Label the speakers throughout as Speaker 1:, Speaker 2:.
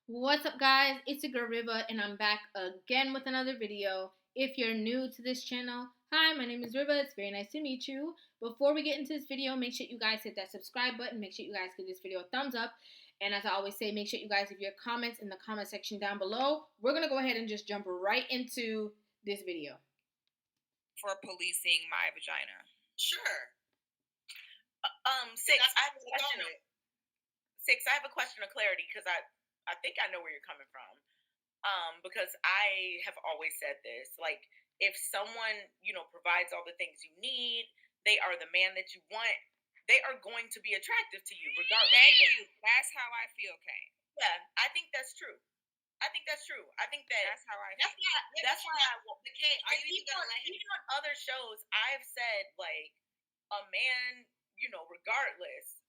Speaker 1: What's up, guys? It's your girl Rivah, and I'm back again with another video. If you're new to this channel, hi, my name is Rivah. It's very nice to meet you. Before we get into this video, make sure you guys hit that subscribe button. Make sure you guys give this video a thumbs up. And as I always say, make sure you guys leave your comments in the comment section down below. We're going to go ahead and just jump right into this video.
Speaker 2: For policing my vagina.
Speaker 3: Sure.
Speaker 2: Six, I have a question. Six, I have a question of clarity because I think I know where you're coming from. Because I have always said this, like, if someone, provides all the things you need, they are the man that you want, they are going to be attractive to you, regardless.
Speaker 3: Thank you. That's how I feel, Kay.
Speaker 2: Yeah, I think that's true. I think that's true. I think
Speaker 3: that's how I feel.
Speaker 2: That's why I want the Kay. Are you even gonna let him? Even on other shows, I've said, like, a man, regardless,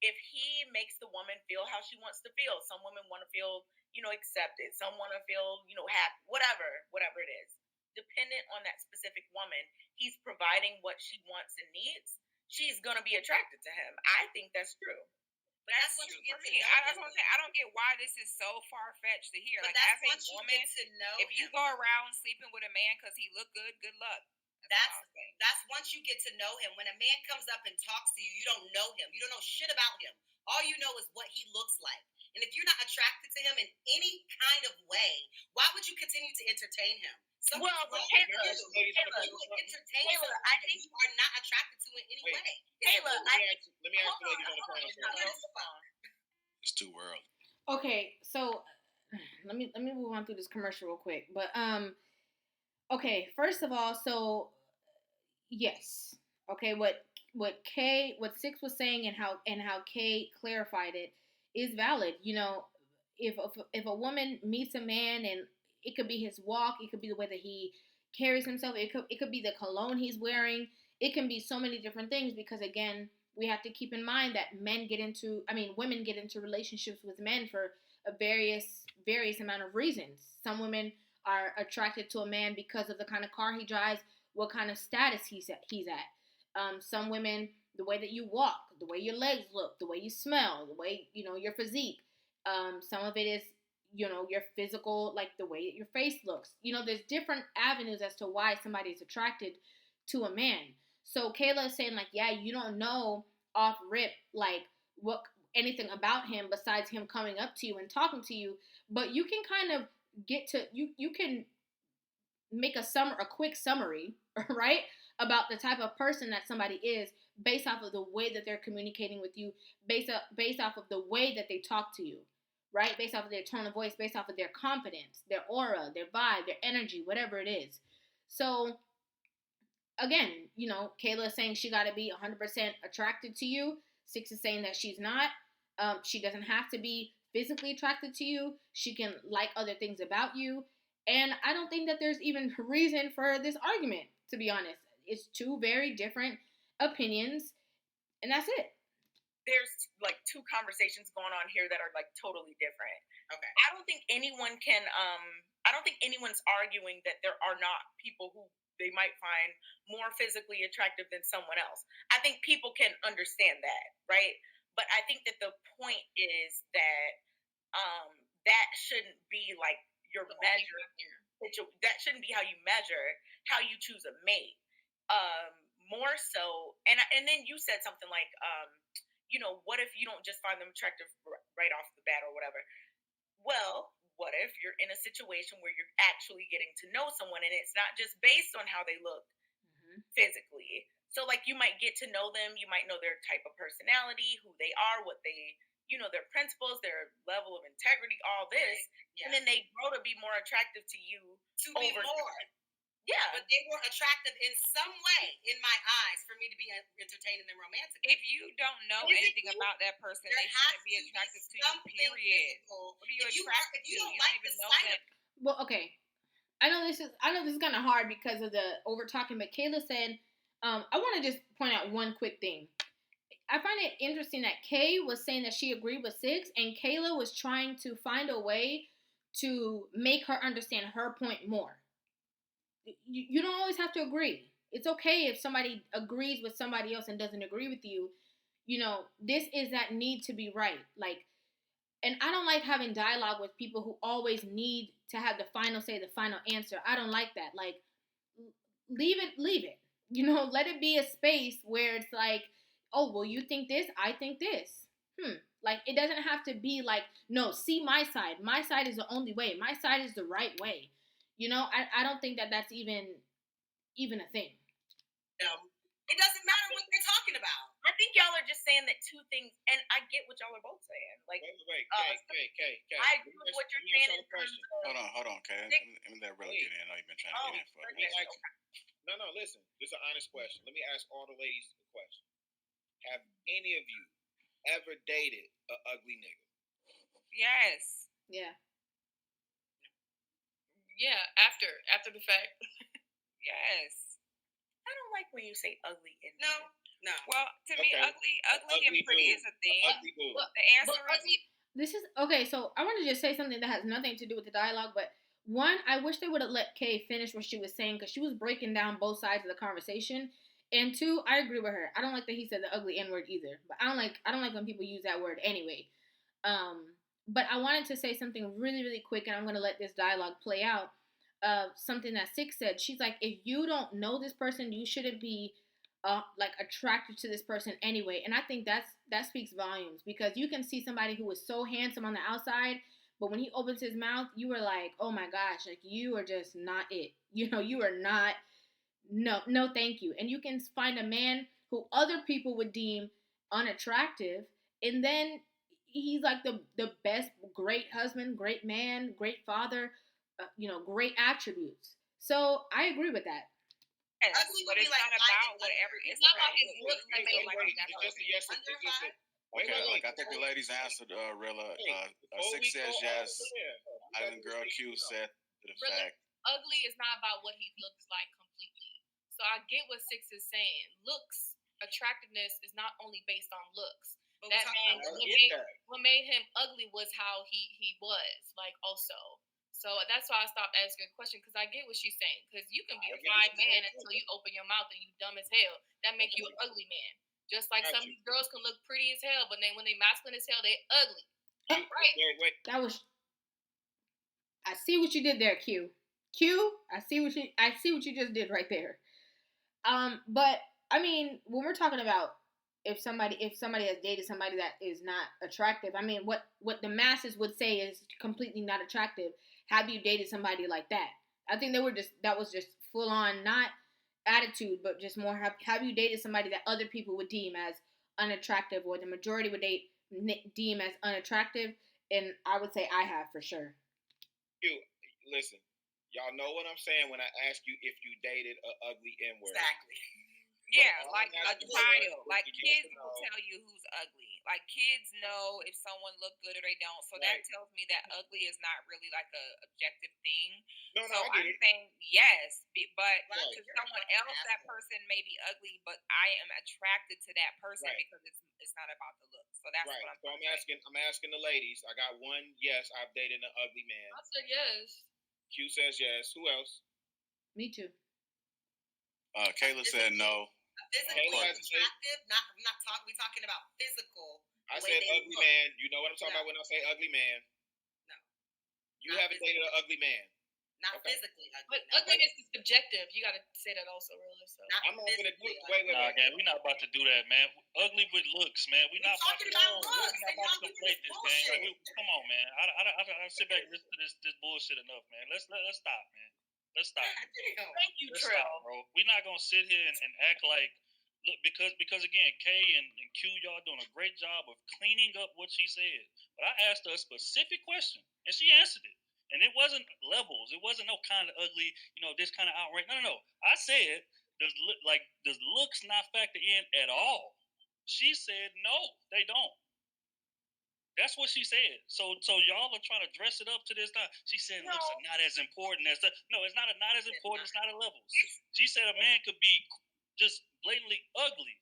Speaker 2: if he makes the woman feel how she wants to feel, some women want to feel, accepted, some want to feel, happy, whatever it is. Dependent on that specific woman, he's providing what she wants and needs. She's gonna be attracted to him. I think that's true.
Speaker 3: But that's what you get to know. I don't get why this is so far fetched to hear.
Speaker 2: But
Speaker 3: like,
Speaker 2: as
Speaker 3: a woman,
Speaker 2: if
Speaker 3: you go around sleeping with a man because he look good luck.
Speaker 2: That's once you get to know him. When a man comes up and talks to you, you don't know him. You don't know shit about him. All you know is what he looks like. And if you're not attracted to him in any kind of way, why would you continue to entertain him?
Speaker 3: Kayla, I
Speaker 2: think you are not attracted to in any way.
Speaker 3: Kayla,
Speaker 4: let me ask the ladies on the panel. It's two worlds.
Speaker 1: Okay, so let me move on through this commercial real quick. But okay, first of all, so yes. Okay, what Six was saying and how Kay clarified it is valid. If a woman meets a man, and it could be his walk, it could be the way that he carries himself, it could be the cologne he's wearing, it can be so many different things, because again, we have to keep in mind that women get into relationships with men for a various amount of reasons. Some women are attracted to a man because of the kind of car he drives, what kind of status he's at. Some women, the way that you walk, the way your legs look, the way you smell, the way, your physique. Some of it is, your physical, like the way your face looks. There's different avenues as to why somebody is attracted to a man. So Kayla is saying, like, yeah, you don't know off rip, like, what anything about him besides him coming up to you and talking to you, but you can kind of get to, you can make a quick summary, right, about the type of person that somebody is based off of the way that they're communicating with you, based off of the way that they talk to you, right? Based off of their tone of voice, based off of their confidence, their aura, their vibe, their energy, whatever it is. So again, Kayla is saying she got to be 100% attracted to you. Six is saying that she's not. She doesn't have to be physically attracted to you. She can like other things about you. And I don't think that there's even reason for this argument, to be honest. It's two very different opinions, and that's it.
Speaker 2: There's like two conversations going on here that are like totally different. Okay. I don't think anyone can I don't think anyone's arguing that there are not people who they might find more physically attractive than someone else. I think people can understand that, right? But I think that the point is that that shouldn't be like your measure. That shouldn't be how you measure how you choose a mate. More so, and then you said something like, what if you don't just find them attractive right off the bat or whatever? Well, what if you're in a situation where you're actually getting to know someone, and it's not just based on how they look physically? So, like, you might get to know them, you might know their type of personality, who they are, what they, their principles, their level of integrity, all this, right. Yeah. And then they grow to be more attractive to you. To be more. Yeah. But they were attractive in some way, in my eyes, for me to be entertained in them romantically.
Speaker 3: If you don't know anything about that person, they shouldn't be attracted to you, period. What are you attracted to? You don't even know that.
Speaker 1: Well, okay. I know this is kind of hard because of the over talking, but Kayla said, I want to just point out one quick thing. I find it interesting that Kay was saying that she agreed with Six, and Kayla was trying to find a way to make her understand her point more. You don't always have to agree. It's okay if somebody agrees with somebody else and doesn't agree with you. This is that need to be right. Like, And I don't like having dialogue with people who always need to have the final say, the final answer. I don't like that. Like, leave it. Let it be a space where it's like, oh, well, you think this, I think this. Like, it doesn't have to be like, no, see my side. My side is the only way. My side is the right way. I don't think that that's even a thing.
Speaker 5: It doesn't matter what they're talking about.
Speaker 2: I think y'all are just saying that two things, and I get what y'all are both saying. Like,
Speaker 4: wait, Kay.
Speaker 2: I agree with what you're saying in terms of.
Speaker 4: Hold on, Kay. Let me let Rilla get in. I know you've been trying to get in for a minute.
Speaker 6: No, listen. This is an honest question. Let me ask all the ladies a question. Have any of you ever dated an ugly nigga?
Speaker 3: Yes.
Speaker 1: Yeah.
Speaker 7: Yeah, after the fact.
Speaker 3: Yes.
Speaker 2: I don't like when you say ugly in
Speaker 5: No.
Speaker 3: Well, to me, ugly and pretty is a thing.
Speaker 6: Ugly dude.
Speaker 3: The answer is
Speaker 1: this is okay. So I want to just say something that has nothing to do with the dialogue, but one, I wish they would have let Kay finish what she was saying because she was breaking down both sides of the conversation. And two, I agree with her. I don't like that he said the ugly N word either, but I don't like when people use that word anyway. But I wanted to say something really, really quick, and I'm gonna let this dialogue play out. Something that Six said. She's like, if you don't know this person, you shouldn't be like attracted to this person anyway. And I think that speaks volumes because you can see somebody who is so handsome on the outside, but when he opens his mouth, you are like, oh my gosh, like you are just not it. You are not. No, thank you. And you can find a man who other people would deem unattractive, and then he's like the best, great husband, great man, great father, great attributes. So I agree with that.
Speaker 3: yes, but it's not about whatever. It's not about his looks that make him like that.
Speaker 6: It's just a yes.
Speaker 4: Okay, like I think the ladies answered, Rilla. Six says yes. I think girl Q said to the fact.
Speaker 7: Ugly is not about what he looks like completely. So I get what Six is saying. Looks, attractiveness is not only based on looks. What made him ugly was how he was, like, also. So that's why I stopped asking a question, because I get what she's saying. Because you can be a fine man until you open your mouth and you dumb as hell. That make you an ugly man. Just like some girls can look pretty as hell, but then when they masculine as hell, they ugly. Right?
Speaker 6: Wait.
Speaker 1: That was. I see what you did there, Q. I see what you just did right there. But I mean, when we're talking about if somebody has dated somebody that is not attractive, I mean, what the masses would say is completely not attractive. Have you dated somebody like that? I think that was just full on, not attitude, but just more have you dated somebody that other people would deem as unattractive, or the majority would deem as unattractive? And I would say I have, for sure.
Speaker 6: Listen, y'all know what I'm saying when I ask you if you dated an ugly N-word.
Speaker 5: Exactly.
Speaker 3: Yeah, like a child. Like kids will tell you who's ugly. Like kids know if someone look good or they don't. So that tells me that ugly is not really like a objective thing.
Speaker 6: No,
Speaker 3: so
Speaker 6: I get
Speaker 3: I'm
Speaker 6: it.
Speaker 3: saying yes, but to someone else, that person may be ugly, but I am attracted to that person because it's not about the look. So that's what I'm saying.
Speaker 6: I'm asking the ladies. I got one yes, I've dated an ugly man.
Speaker 7: I said yes.
Speaker 6: Q says yes. Who else?
Speaker 1: Me too.
Speaker 4: Kayla said no.
Speaker 5: Physically attractive, we're talking about physical.
Speaker 6: I said ugly man. You know what I'm talking about when I say ugly man?
Speaker 5: No.
Speaker 6: You haven't dated an ugly man.
Speaker 5: Not physically ugly.
Speaker 7: But ugliness is subjective. You gotta say that also, really. So
Speaker 6: I'm not gonna do it. Wait.
Speaker 8: Nah, gang, we're not about to do that, man. Ugly with looks, man. We're not about to conflate this, gang. Like, come on, man. I sit back and listen to this bullshit enough, man. Let's stop, man. Let's stop.
Speaker 2: Thank you,
Speaker 8: Let's
Speaker 2: Trill.
Speaker 8: stop, bro. We're not gonna sit here and act like, look, because again, Kay and Q, y'all doing a great job of cleaning up what she said. But I asked her a specific question, and she answered it. And it wasn't levels. It wasn't no kind of ugly, this kind of outright. No. I said, does looks not factor in at all? She said, no, they don't. That's what she said. So y'all are trying to dress it up to this time. She said looks are not as important as that. No, it's not as important. It's not a levels. She said a man could be just blatantly ugly,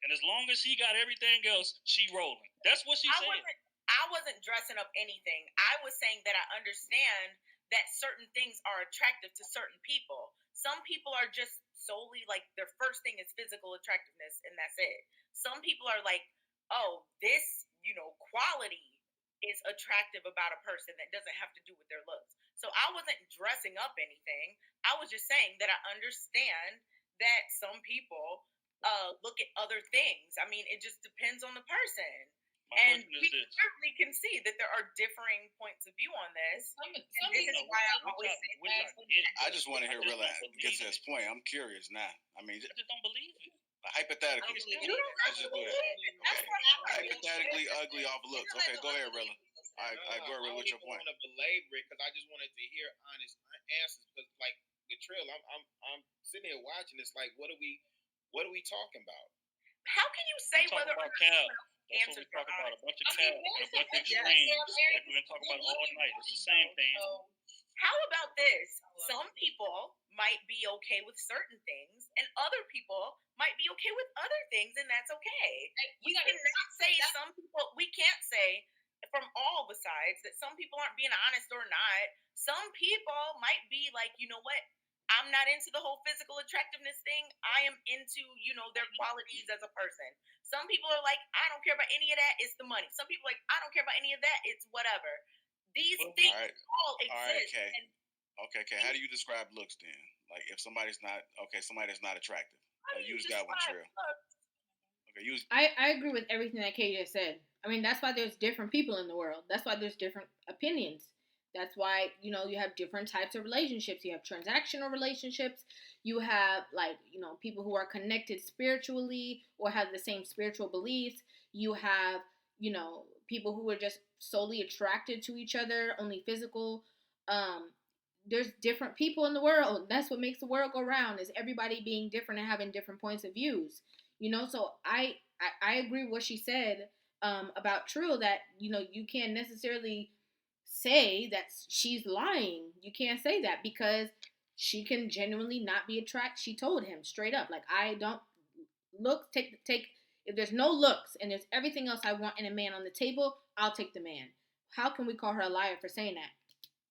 Speaker 8: and as long as he got everything else, she rolling. That's what she said.
Speaker 2: I wasn't dressing up anything. I was saying that I understand that certain things are attractive to certain people. Some people are just solely like their first thing is physical attractiveness, and that's it. Some people are like, oh, this, quality is attractive about a person that doesn't have to do with their looks. So I wasn't dressing up anything. I was just saying that I understand that some people look at other things. I mean, it just depends on the person.
Speaker 8: My
Speaker 2: And
Speaker 8: question
Speaker 2: we
Speaker 8: is this.
Speaker 2: certainly can see that there are differing points of view on this.
Speaker 7: Some
Speaker 2: This is
Speaker 7: people
Speaker 2: why I
Speaker 7: don't
Speaker 2: always
Speaker 8: which
Speaker 2: say
Speaker 8: I get.
Speaker 4: I just want to hear
Speaker 8: I just
Speaker 4: Rilla
Speaker 8: don't
Speaker 4: get
Speaker 8: believe
Speaker 4: to this
Speaker 8: it.
Speaker 4: point. I'm curious now. I mean,
Speaker 8: I just don't believe it.
Speaker 4: hypothetically,
Speaker 5: I don't believe
Speaker 2: you don't
Speaker 4: let's
Speaker 2: have
Speaker 4: just
Speaker 2: to
Speaker 4: do
Speaker 2: believe
Speaker 4: that.
Speaker 2: it. That's
Speaker 4: Okay.
Speaker 2: what I
Speaker 4: Hypothetically ugly off looks. Okay, go ahead, Rilla. All right, go ahead, Rilla. What's your point?
Speaker 6: I don't want to belabor it because I just wanted to hear honest answers. Because like with Trill, I'm sitting here watching this. Like, what are we talking about?
Speaker 2: How can you say
Speaker 8: We're
Speaker 2: whether
Speaker 8: talking
Speaker 2: or
Speaker 8: about
Speaker 2: not
Speaker 8: cap. That's what
Speaker 2: answers
Speaker 8: we're talking
Speaker 2: are
Speaker 8: about. A bunch of
Speaker 7: I mean,
Speaker 8: cap and a bunch of
Speaker 2: Yes.
Speaker 8: extremes. Like we've been talking about it all night. It's the same thing.
Speaker 2: How about this? Some people might be okay with certain things, and other people might be okay with other things, and that's okay. We cannot say some people. We can't say from all the sides that some people aren't being honest or not. Some people might be like, you know what? I'm not into the whole physical attractiveness thing. I am into, their qualities as a person. Some people are like, I don't care about any of that. It's the money. Some people are like, I don't care about any of that. It's whatever. These things all exist.
Speaker 4: All right, Kay.
Speaker 2: And
Speaker 4: Okay, how do you describe looks then? Like if somebody's not somebody that's not attractive. Use that one, Trill. Okay, use.
Speaker 1: I agree with everything that Kay just said. I mean, that's why there's different people in the world. That's why there's different opinions. That's why, you have different types of relationships. You have transactional relationships. You have, like, people who are connected spiritually or have the same spiritual beliefs. You have, people who are just solely attracted to each other, only physical. There's different people in the world. That's what makes the world go round, is everybody being different and having different points of views. So I agree with what she said about Trill, that you can't necessarily say that she's lying. You can't say that because she can genuinely not be attracted. She told him straight up, like, I don't take if there's no looks and there's everything else I want in a man on the table, I'll take the man. How can we call her a liar for saying that?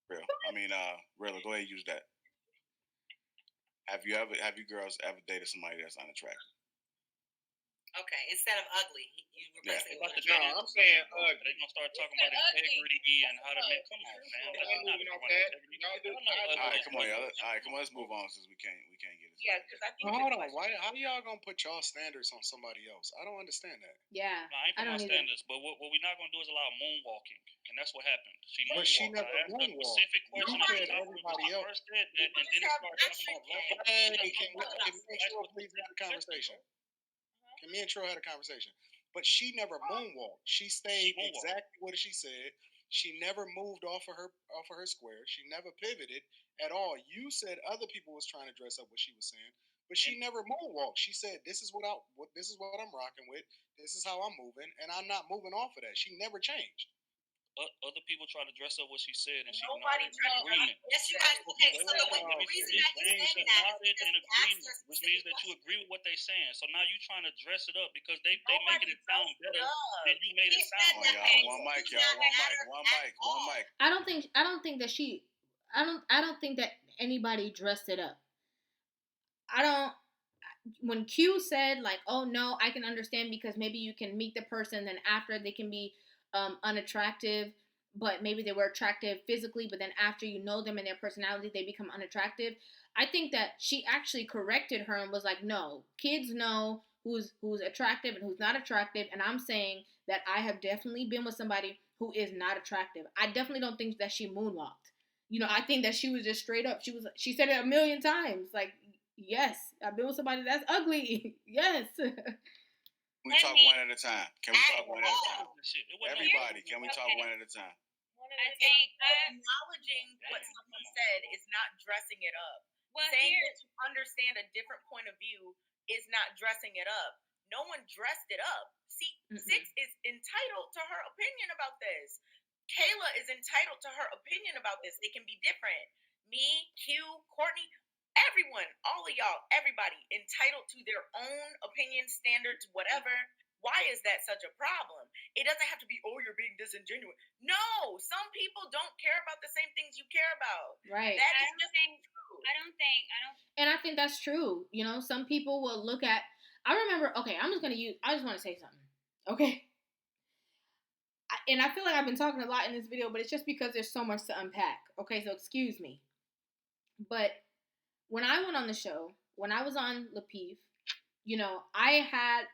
Speaker 4: Real. I mean, Rilla, go ahead and use that. Have you girls ever dated somebody that's unattractive?
Speaker 5: Okay, instead of ugly, you replace it with
Speaker 6: No, I'm saying ugly.
Speaker 8: They're gonna start talking about integrity and how to make. Come on, man.
Speaker 4: All right, come on, y'all. All right, come on. Let's move on since we can't get it.
Speaker 2: Yeah, because I think.
Speaker 9: Well, hold on. How y'all gonna put y'all standards on somebody else? I don't understand that.
Speaker 1: Yeah,
Speaker 8: no, I ain't put my standards. But what we're not gonna do is allow moonwalking, and that's what happened.
Speaker 9: But she never moonwalked.
Speaker 8: Specific question.
Speaker 9: You said everybody else.
Speaker 8: First said that, and then it started talking about.
Speaker 9: Hey, can me and Trill please have a conversation? Can me and Trill had a conversation? But she never moonwalked. She stayed exactly what she said. She never moved off of her square. She never pivoted at all. You said other people was trying to dress up what she was saying, but she never moonwalked. She said, "This is what I'm rocking with. This is how I'm moving, and I'm not moving off of that." She never changed.
Speaker 8: Other people try to dress up what she said, and she
Speaker 2: Nobody
Speaker 8: nodded in agreement.
Speaker 5: Yes, you guys. Okay, so the reason I keep saying that is
Speaker 8: in agreement, which means that you agree with what they're saying. So now you're trying to dress it up because they making it sound better than you made it sound.
Speaker 4: One mic, y'all. One mic.
Speaker 1: I don't think that I don't think that anybody dressed it up. When Q said, like, oh no, I can understand because maybe you can meet the person, then after they can be unattractive, but maybe they were attractive physically, but then after you know them and their personality, they become unattractive. I think that she actually corrected her and was like, no, kids know who's attractive and who's not attractive, and I'm saying that I have definitely been with somebody who is not attractive. I definitely don't think that she moonwalked. I think that she was just straight up. She said it a million times, like, yes, I've been with somebody that's ugly. Yes.
Speaker 4: Can we talk one at a time? Everybody, can we talk one at a time?
Speaker 3: I think
Speaker 2: Acknowledging what someone said is not dressing it up. Saying that you understand a different point of view is not dressing it up. No one dressed it up. See, Six is entitled to her opinion about this. Kayla is entitled to her opinion about this. They can be different. Me, Q, Courtney, everyone, all of y'all, everybody entitled to their own opinion, standards, whatever. Why is that such a problem? It doesn't have to be, oh, you're being disingenuous. No, some people don't care about the same things you care about.
Speaker 1: Right.
Speaker 2: That is just true.
Speaker 1: And I think that's true. Some people will look at. I remember. Okay, I just want to say something. Okay. and I feel like I've been talking a lot in this video, but it's just because there's so much to unpack. Okay, so excuse me. But when I went on the show, when I was on Lapeef, Kayla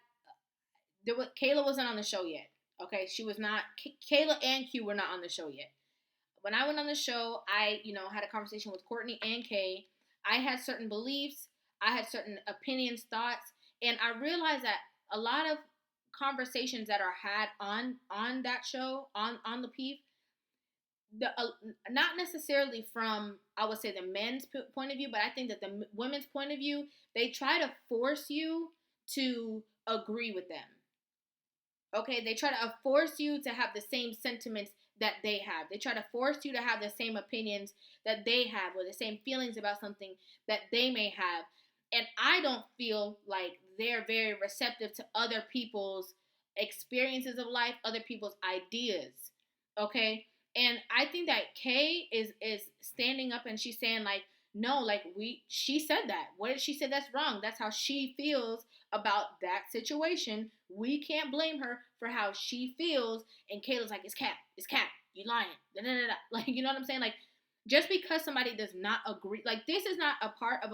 Speaker 1: wasn't on the show yet. Okay, she was not. Kayla and Q were not on the show yet. When I went on the show, I, had a conversation with Courtney and Kay. I had certain beliefs. I had certain opinions, thoughts, and I realized that a lot of conversations that are had on that show, on Lapeef, not necessarily from, I would say, the men's point of view, but I think that the women's point of view, they try to force you to agree with them. Okay, they try to force you to have the same sentiments that they have. They try to force you to have the same opinions that they have, or the same feelings about something that they may have. And I don't feel like they're very receptive to other people's experiences of life, other people's ideas. Okay? And I think that Kay is standing up and she's saying, like, no, like, she said that. What did she say? That's wrong. That's how she feels about that situation. We can't blame her for how she feels. And Kayla's like, it's cap. You lying. Da, da, da, da. Like, you know what I'm saying? Like, just because somebody does not agree, like, this is not a part of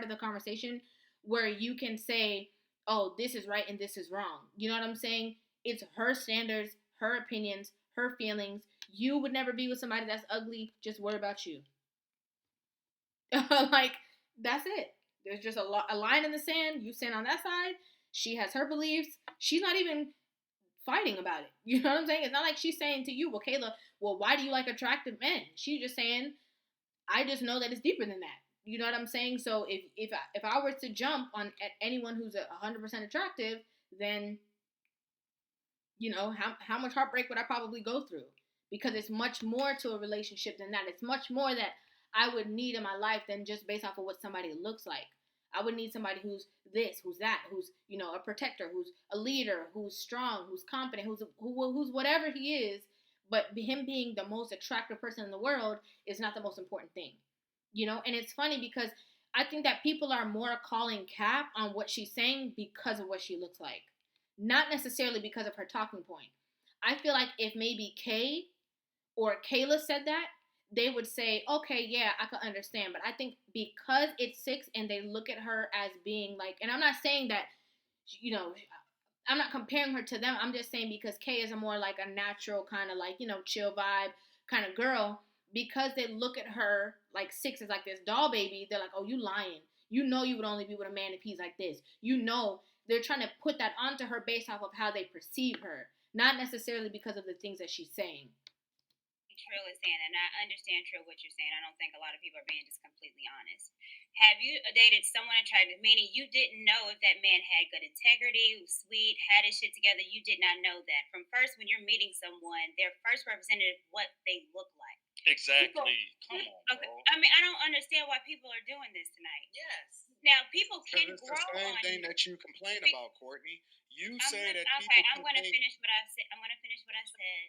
Speaker 1: the conversation where you can say, oh, this is right and this is wrong. You know what I'm saying? It's her standards, her opinions, her feelings. You would never be with somebody that's ugly. Just worry about you. Like, that's it. There's just a line in the sand. You stand on that side. She has her beliefs. She's not even fighting about it. You know what I'm saying? It's not like she's saying to you, well, Kayla, well, why do you like attractive men? She's just saying, I just know that it's deeper than that. You know what I'm saying? So if I were to jump on at anyone who's 100% attractive, then, how much heartbreak would I probably go through? Because it's much more to a relationship than that. It's much more that I would need in my life than just based off of what somebody looks like. I would need somebody who's this, who's that, who's, a protector, who's a leader, who's strong, who's confident, who's whatever he is. But him being the most attractive person in the world is not the most important thing. And it's funny because I think that people are more calling cap on what she's saying because of what she looks like. Not necessarily because of her talking point. I feel like if maybe Kay or Kayla said that, they would say, okay, yeah, I could understand. But I think because it's 6 and they look at her as being like, and I'm not saying that, I'm not comparing her to them. I'm just saying because Kay is a more like a natural kind of like, chill vibe kind of girl. Because they look at her like 6 is like this doll baby, they're like, oh, you lying. You know you would only be with a man if he's like this. They're trying to put that onto her based off of how they perceive her. Not necessarily because of the things that she's saying.
Speaker 10: Trill is saying, and I understand, Trill, what you're saying. I don't think a lot of people are being just completely honest. Have you dated someone attractive, meaning you didn't know if that man had good integrity, was sweet, had his shit together? You did not know that. From first, when you're meeting someone, their first representative, what they look like.
Speaker 8: Exactly. Come on,
Speaker 10: okay. I mean, I don't understand why people are doing this tonight.
Speaker 2: Yes.
Speaker 10: Now, people can grow on. It's the
Speaker 9: same thing that you complain about, Courtney. You say that people.
Speaker 10: Okay, I'm going to finish what I said.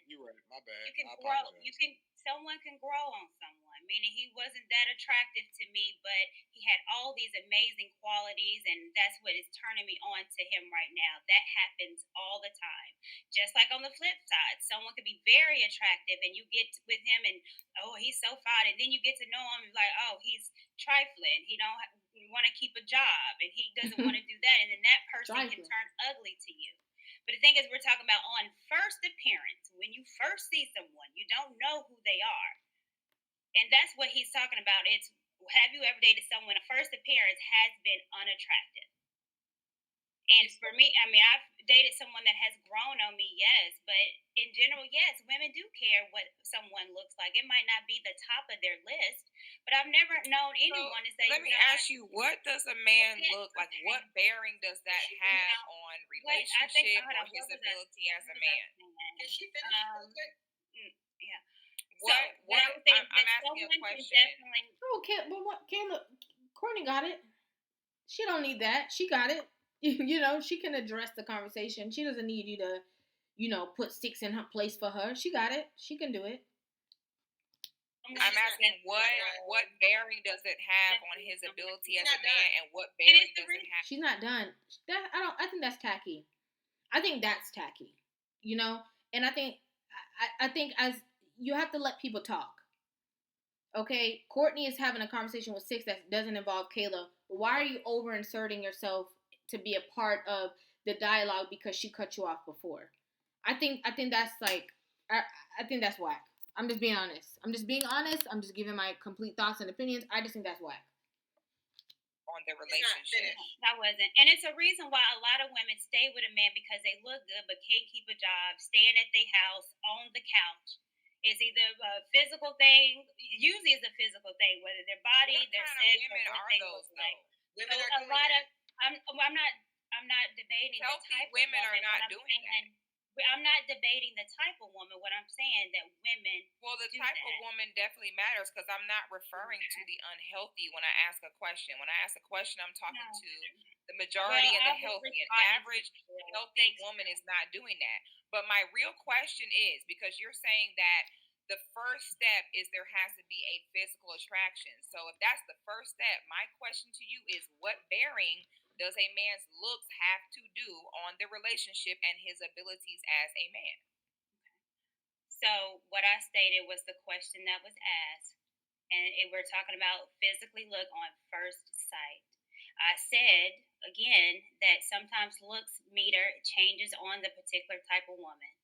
Speaker 9: You're right. My bad.
Speaker 10: You can grow. Someone can grow on someone. Meaning, he wasn't that attractive to me, but he had all these amazing qualities, and that's what is turning me on to him right now. That happens all the time. Just like on the flip side, someone could be very attractive, and you get with him, and oh, he's so fine, and then you get to know him, like, oh, he's trifling. He don't want to keep a job, and he doesn't want to do that, and then that person can turn ugly to you. But the thing is, we're talking about on first appearance. When you first see someone, you don't know who they are. And that's what he's talking about. It's, have you ever dated someone, a first appearance has been unattractive? And for me, I mean, I've dated someone that has grown on me, yes. But in general, yes, women do care what someone looks like. It might not be the top of their list, but I've never known anyone to say,
Speaker 3: let me ask you, what does a man look like? What bearing does that have on relationship or his ability as a man?
Speaker 2: Can she finish?
Speaker 10: Yeah.
Speaker 3: What I'm asking a question.
Speaker 1: Okay, but what Kayla, Courtney got it. She don't need that. She got it. She can address the conversation. She doesn't need you to, put 6 in her place for her. She got it. She can do it.
Speaker 3: I'm asking what bearing does it have on his ability as a man, and what bearing does it have?
Speaker 1: She's not done. I think that's tacky. I think that's tacky. And I think I think as you have to let people talk. Okay, Courtney is having a conversation with Six that doesn't involve Kayla. Why are you over inserting yourself to be a part of the dialogue because she cut you off before? I think that's like I think that's whack. I'm just being honest. I'm just giving my complete thoughts and opinions. I just think that's whack.
Speaker 3: On their relationship.
Speaker 10: That wasn't. And it's a reason why a lot of women stay with a man because they look good but can't keep a job, staying at their house, on the couch. It's either a physical thing, usually it's a physical thing, whether their body,
Speaker 3: what
Speaker 10: their
Speaker 3: kind
Speaker 10: sex,
Speaker 3: of women
Speaker 10: or what
Speaker 3: are
Speaker 10: they
Speaker 3: those,
Speaker 10: look like.
Speaker 5: Women
Speaker 10: so
Speaker 5: are doing
Speaker 10: a lot
Speaker 5: that.
Speaker 10: I'm not debating
Speaker 3: Healthy
Speaker 10: the type
Speaker 3: women
Speaker 10: of woman,
Speaker 3: are not doing that.
Speaker 10: I'm not debating the type of woman. What I'm saying that women.
Speaker 3: Well, the
Speaker 10: do
Speaker 3: type
Speaker 10: that.
Speaker 3: of woman definitely matters because I'm not referring to the unhealthy when I ask a question. When I ask a question, I'm talking to the majority and the healthy. An average healthy woman is not doing that. But my real question is, because you're saying that the first step is there has to be a physical attraction. So if that's the first step, my question to you is, what bearing does a man's looks have to do on the relationship and his abilities as a man?
Speaker 10: So what I stated was the question that was asked, and we're talking about physically look on first sight. I said again that sometimes looks meter changes on the particular type of woman.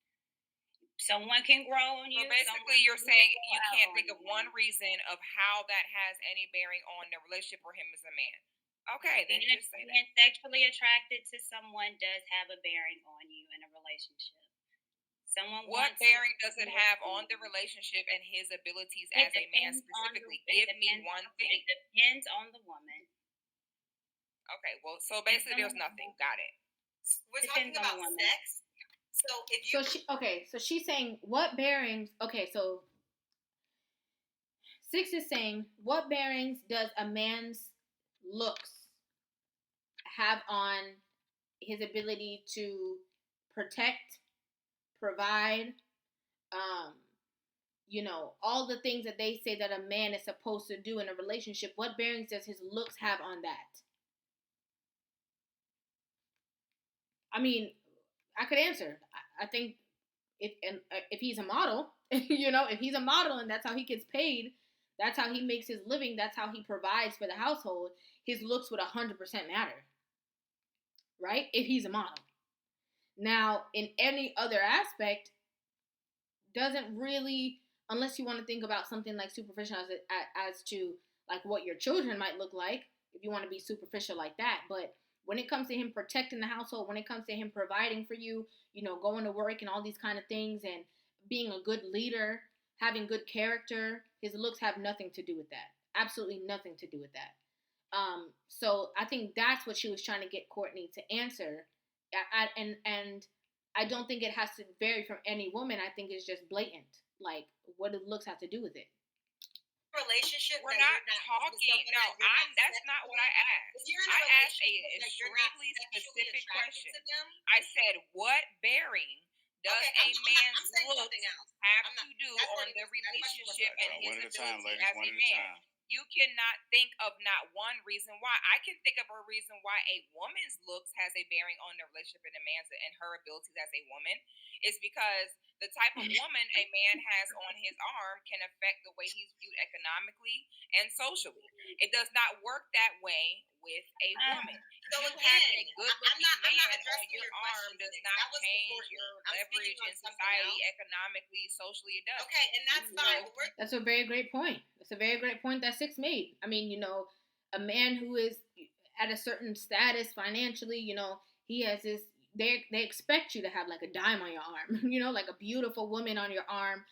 Speaker 10: Someone can grow on you.
Speaker 3: So basically, you're saying you can't think of one reason of how that has any bearing on the relationship for him as a man. Okay, then just say that.
Speaker 10: Being sexually attracted to someone does have a bearing on you in a relationship.
Speaker 3: What bearing does it have on the relationship and his abilities as a man specifically? Give me one thing.
Speaker 10: It depends on the woman.
Speaker 3: Okay, well, so basically there's nothing. Got it.
Speaker 5: We're talking about sex. So if you
Speaker 1: so she's saying what bearings, so Six is saying what bearings does a man's looks have on his ability to protect, provide, all the things that they say that a man is supposed to do in a relationship. What bearings does his looks have on that? I mean, I could answer. I think if he's a model, if he's a model and that's how he gets paid, that's how he makes his living, that's how he provides for the household, his looks would 100% matter, right? If he's a model. Now, in any other aspect, doesn't really, unless you want to think about something like superficial as to like what your children might look like, if you want to be superficial like that. But when it comes to him protecting the household, when it comes to him providing for you, going to work and all these kind of things and being a good leader, having good character, his looks have nothing to do with that. Absolutely nothing to do with that. So I think that's what she was trying to get Courtney to answer. And I don't think it has to vary from any woman. I think it's just blatant. Like, what do looks have to do with it?
Speaker 5: Relationship.
Speaker 3: We're not talking. No, that's not what I asked. I asked a extremely specific question. I said, what bearing does a man's looks have to do on the relationship and his ability as a man? You cannot think of not one reason why. I can think of a reason why a woman's looks has a bearing on the relationship and a man's and her abilities as a woman. Is because the type of woman a man has on his arm can affect the way he's viewed economically and socially. It does not work that way with a woman.
Speaker 5: So
Speaker 3: you
Speaker 5: again,
Speaker 3: having a good-looking man on
Speaker 5: your
Speaker 3: arm does not change your leverage in society, economically, socially. It does.
Speaker 5: Okay, and that's fine.
Speaker 1: That's a very great point. That's a very great point that Six made. I mean, a man who is at a certain status financially, he has this. They expect you to have like a dime on your arm, like a beautiful woman on your arm.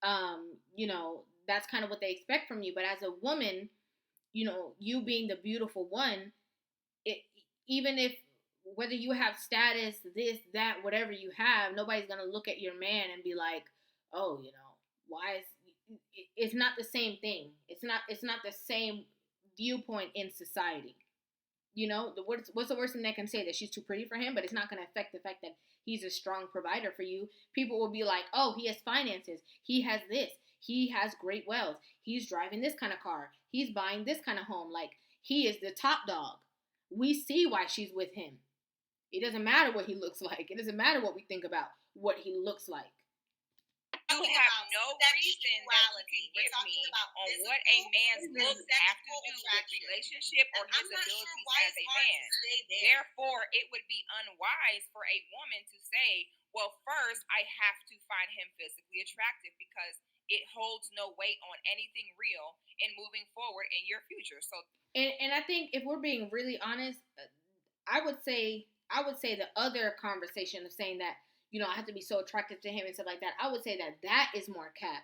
Speaker 1: That's kind of what they expect from you. But as a woman, you being the beautiful one, even if whether you have status, this, that, whatever you have, nobody's gonna look at your man and be like, oh, why is it's not the same thing. It's not the same viewpoint in society. What's the worst thing they can say? That she's too pretty for him, but it's not going to affect the fact that he's a strong provider for you. People will be like, oh, he has finances. He has this. He has great wealth. He's driving this kind of car. He's buying this kind of home. Like, he is the top dog. We see why she's with him. It doesn't matter what he looks like. It doesn't matter what we think about what he looks like.
Speaker 3: You have no reason that you can give me on what a man's looks have to do with relationship or his abilities as a man. Therefore, it would be unwise for a woman to say, well, first, I have to find him physically attractive because it holds no weight on anything real in moving forward in your future. So,
Speaker 1: and I think if we're being really honest, I would say the other conversation of saying that, you know, I have to be so attractive to him and stuff like that. I would say that is more cap,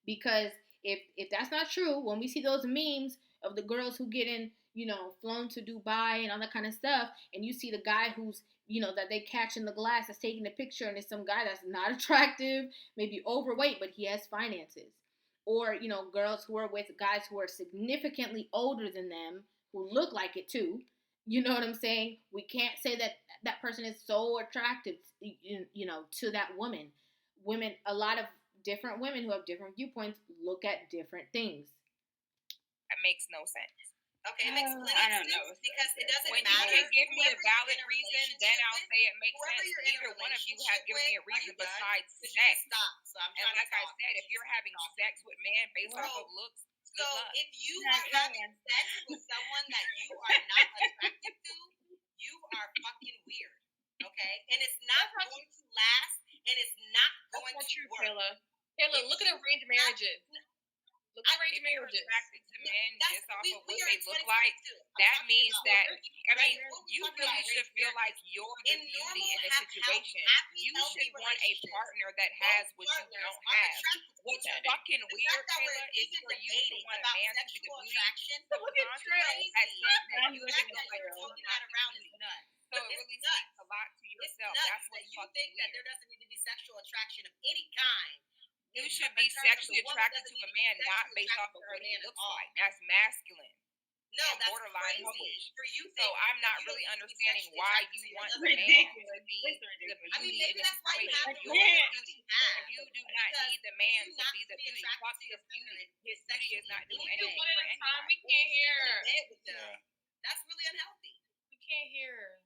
Speaker 1: because if that's not true, when we see those memes of the girls who get in, you know, flown to Dubai and all that kind of stuff, and you see the guy who's, you know, that they catch in the glass that's taking the picture, and it's some guy that's not attractive, maybe overweight, but he has finances. Or, you know, girls who are with guys who are significantly older than them, who look like it too. You know what I'm saying? We can't say that that person is so attractive, you know, to that woman. Women, a lot of different women who have different viewpoints look at different things.
Speaker 3: That makes no sense.
Speaker 5: Okay, it makes plenty of sense because it doesn't
Speaker 3: when
Speaker 5: matter.
Speaker 3: When you can give me a valid reason, then I'll say it makes sense. Neither one of you have given me a reason besides sex.
Speaker 5: So I'm
Speaker 3: and like I said, if you're having sex with men based off of looks,
Speaker 5: so if you are having sex with someone that you are not attracted to, you are fucking weird. Okay? And it's not going to last, and it's not going to work.
Speaker 7: Kayla, look at arranged marriages. Look at arranged marriages.
Speaker 3: Attracted to men just off of what they look like, that means that, I mean, you really should feel like you're the beauty in the situation. You should want a partner that has what you don't have. What's fucking weird, Kayla, is for you to want a man to be the beauty.
Speaker 5: So look at Trey.
Speaker 3: That says that you should feel like you're not around is nuts. So it really speaks a lot to yourself. That's what's fucking weird.
Speaker 5: That there doesn't need to be sexual attraction of any kind.
Speaker 3: You should be sexually attracted to a man not based off of what he looks like. That's masculine.
Speaker 5: No, that's
Speaker 3: borderline
Speaker 5: crazy.
Speaker 3: For you, so I'm not really understanding why you want the man to be the beauty in the situation. You're the beauty. You do not need the man to be the beauty. Fuck his beauty. His beauty is not doing anything for anybody.
Speaker 7: We can't hear.
Speaker 5: That's really unhealthy.
Speaker 7: We can't hear.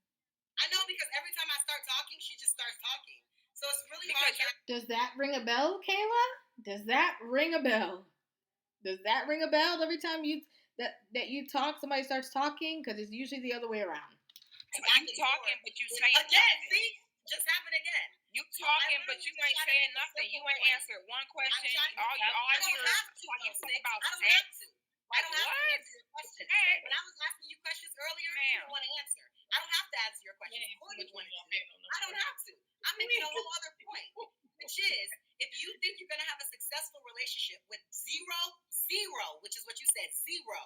Speaker 5: I know, because every time I start talking, she just starts talking. So it's really hard.
Speaker 1: Does that ring a bell, Kayla? Does that ring a bell? Does that ring a bell every time you you talk, somebody starts talking? Because it's usually the other way around.
Speaker 3: You talking, but you saying
Speaker 5: again. Nothing. See, just happened again.
Speaker 3: You talking, but you ain't saying nothing. You ain't answered one question. All I hear is talking about sex.
Speaker 5: I don't have to answer your question. When I was asking you questions earlier, you didn't want to answer. I don't have to answer your question. I don't have to. I'm making a whole other point, which is, if you think you're going to have a successful relationship with zero, which is what you said, zero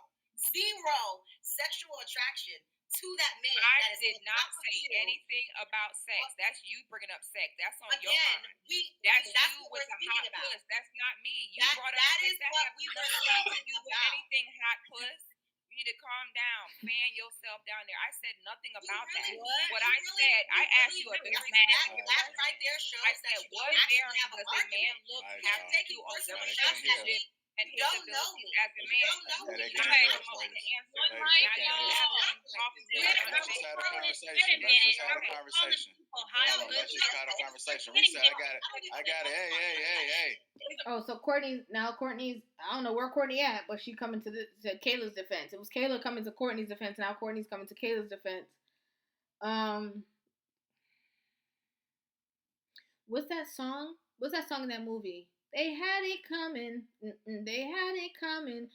Speaker 5: sexual attraction to that man.
Speaker 3: I did not say anything about sex. That's you bringing up sex. That's on your mind. That's you with the hot puss. That's not me. You brought up sex. That has nothing to do with anything hot puss. You need to calm down. Fan yourself down there. I said nothing about that. What I said, I asked you a very simple question.
Speaker 5: That right there shows
Speaker 3: I said, what bearing does a man look have to do on the relationship and his abilities as a man?
Speaker 4: They can't hear us, Let's just have a conversation. Let's just have a conversation. We said, I got it. Hey.
Speaker 1: Oh, so Courtney's, I don't know where Courtney at, but she coming to Kayla's defense. It was Kayla coming to Courtney's defense. Now Courtney's coming to Kayla's defense. What's that song? What's that song in that movie? They had it coming. They had it coming.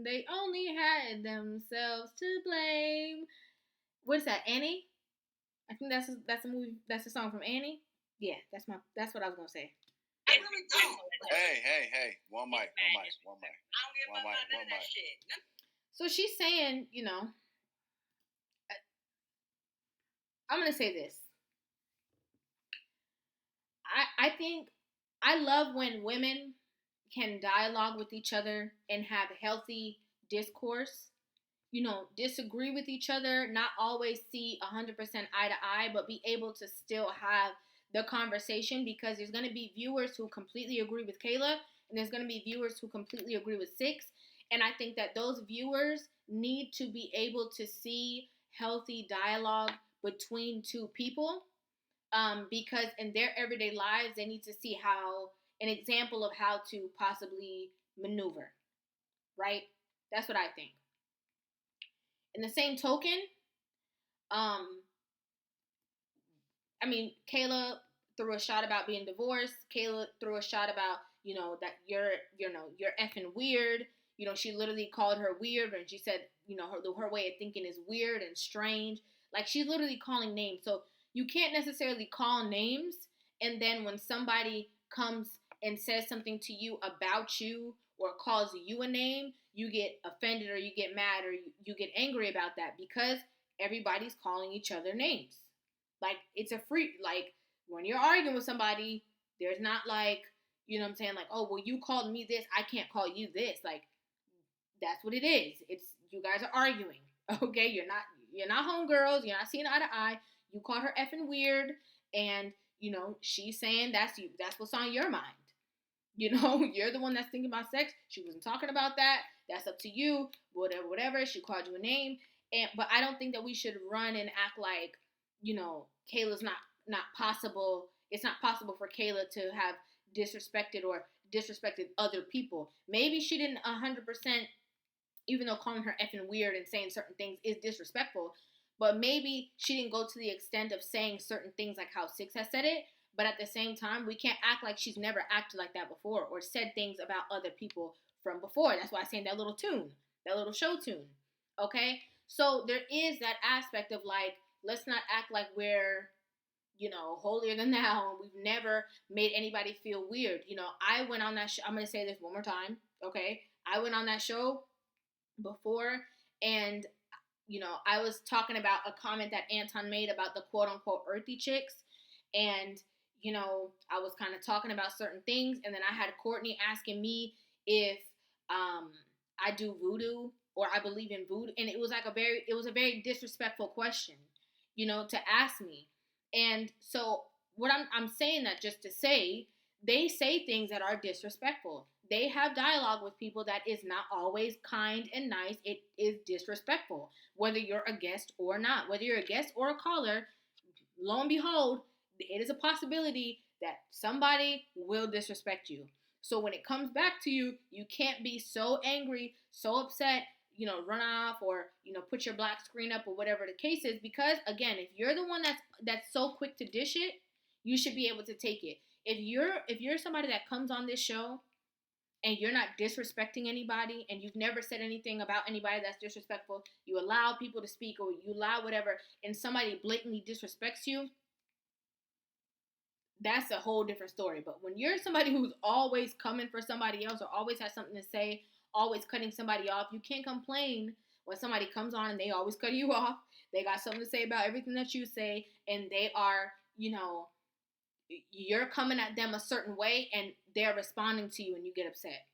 Speaker 1: They only had themselves to blame. What is that, Annie? I think that's a movie. That's a song from Annie. Yeah, that's what I was gonna say.
Speaker 5: I really don't.
Speaker 4: Hey. One mic.
Speaker 5: I don't give a fuck about none of that shit.
Speaker 1: So she's saying, you know, I'm gonna say this. I think I love when women can dialogue with each other and have healthy discourse. You know, disagree with each other, not always see 100% eye to eye, but be able to still have the conversation, because there's going to be viewers who completely agree with Kayla and there's going to be viewers who completely agree with Six. And I think that those viewers need to be able to see healthy dialogue between two people, because in their everyday lives, they need to see how an example of how to possibly maneuver, right? That's what I think. In the same token, I mean, Kayla threw a shot about being divorced. Kayla threw a shot about, that you're effing weird. She literally called her weird, and she said, her way of thinking is weird and strange. Like, she's literally calling names. So you can't necessarily call names, and then when somebody comes and says something to you about you or calls you a name, you get offended or you get mad or you get angry about that, because everybody's calling each other names. Like, it's a free, like, when you're arguing with somebody, there's not like, you know what I'm saying, like, oh, well, you called me this, I can't call you this. Like, that's what it is. It's, you guys are arguing. Okay, you're not homegirls, you're not seeing eye to eye. You called her effing weird, and she's saying that's what's on your mind. You're the one that's thinking about sex. She wasn't talking about that. That's up to you. Whatever. She called you a name, but I don't think that we should run and act like, Kayla's not possible. It's not possible for Kayla to have disrespected other people. Maybe she didn't 100%, even though calling her effing weird and saying certain things is disrespectful, but maybe she didn't go to the extent of saying certain things like how Six has said it. But at the same time, we can't act like she's never acted like that before or said things about other people from before. That's why I sang that little tune, that little show tune. Okay? So there is that aspect of, like, let's not act like we're, holier than thou. We've never made anybody feel weird. I went on that show. I'm going to say this one more time. Okay? I went on that show before, and I was talking about a comment that Anton made about the quote unquote earthy chicks, and I was kind of talking about certain things, and then I had Courtney asking me if I do voodoo or I believe in voodoo, and it was a very disrespectful question, to ask me. And so what I'm saying that just to say, they say things that are disrespectful. They have dialogue with people that is not always kind and nice. It is disrespectful, whether you're a guest or not. Whether you're a guest or a caller, lo and behold, it is a possibility that somebody will disrespect you. So when it comes back to you, you can't be so angry, so upset, run off or, put your black screen up or whatever the case is. Because, again, if you're the one that's so quick to dish it, you should be able to take it. If you're somebody that comes on this show and you're not disrespecting anybody and you've never said anything about anybody that's disrespectful, you allow people to speak or you allow whatever, and somebody blatantly disrespects you, that's a whole different story. But when you're somebody who's always coming for somebody else or always has something to say, always cutting somebody off, you can't complain when somebody comes on and they always cut you off. They got something to say about everything that you say, and they are, you're coming at them a certain way and they're responding to you and you get upset.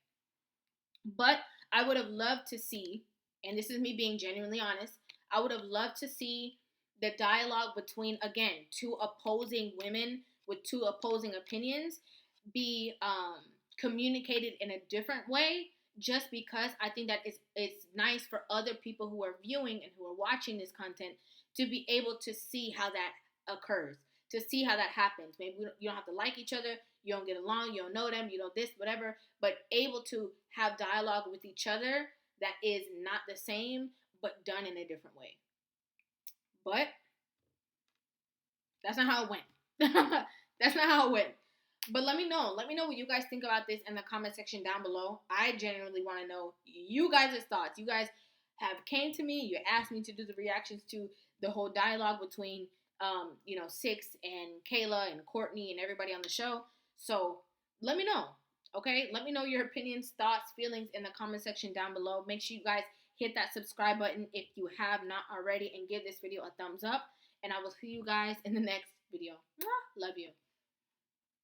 Speaker 1: But I would have loved to see, and this is me being genuinely honest, I would have loved to see the dialogue between, again, two opposing women with two opposing opinions be communicated in a different way, just because I think that it's nice for other people who are viewing and who are watching this content to be able to see how that occurs, to see how that happens. Maybe you don't have to like each other, you don't get along, you don't know them, you know this, whatever, but able to have dialogue with each other that is not the same, but done in a different way. But that's not how it went. That's not how it went. But let me know what you guys think about this in the comment section down below. I genuinely want to know you guys' thoughts. You guys have came to me, you asked me to do the reactions to the whole dialogue between Six and Kayla and Courtney and everybody on the show. So let me know, okay? Let me know your opinions, thoughts, feelings in the comment section down below. Make sure you guys hit that subscribe button if you have not already, and give this video a thumbs up. And I will see you guys in the next video. Love you.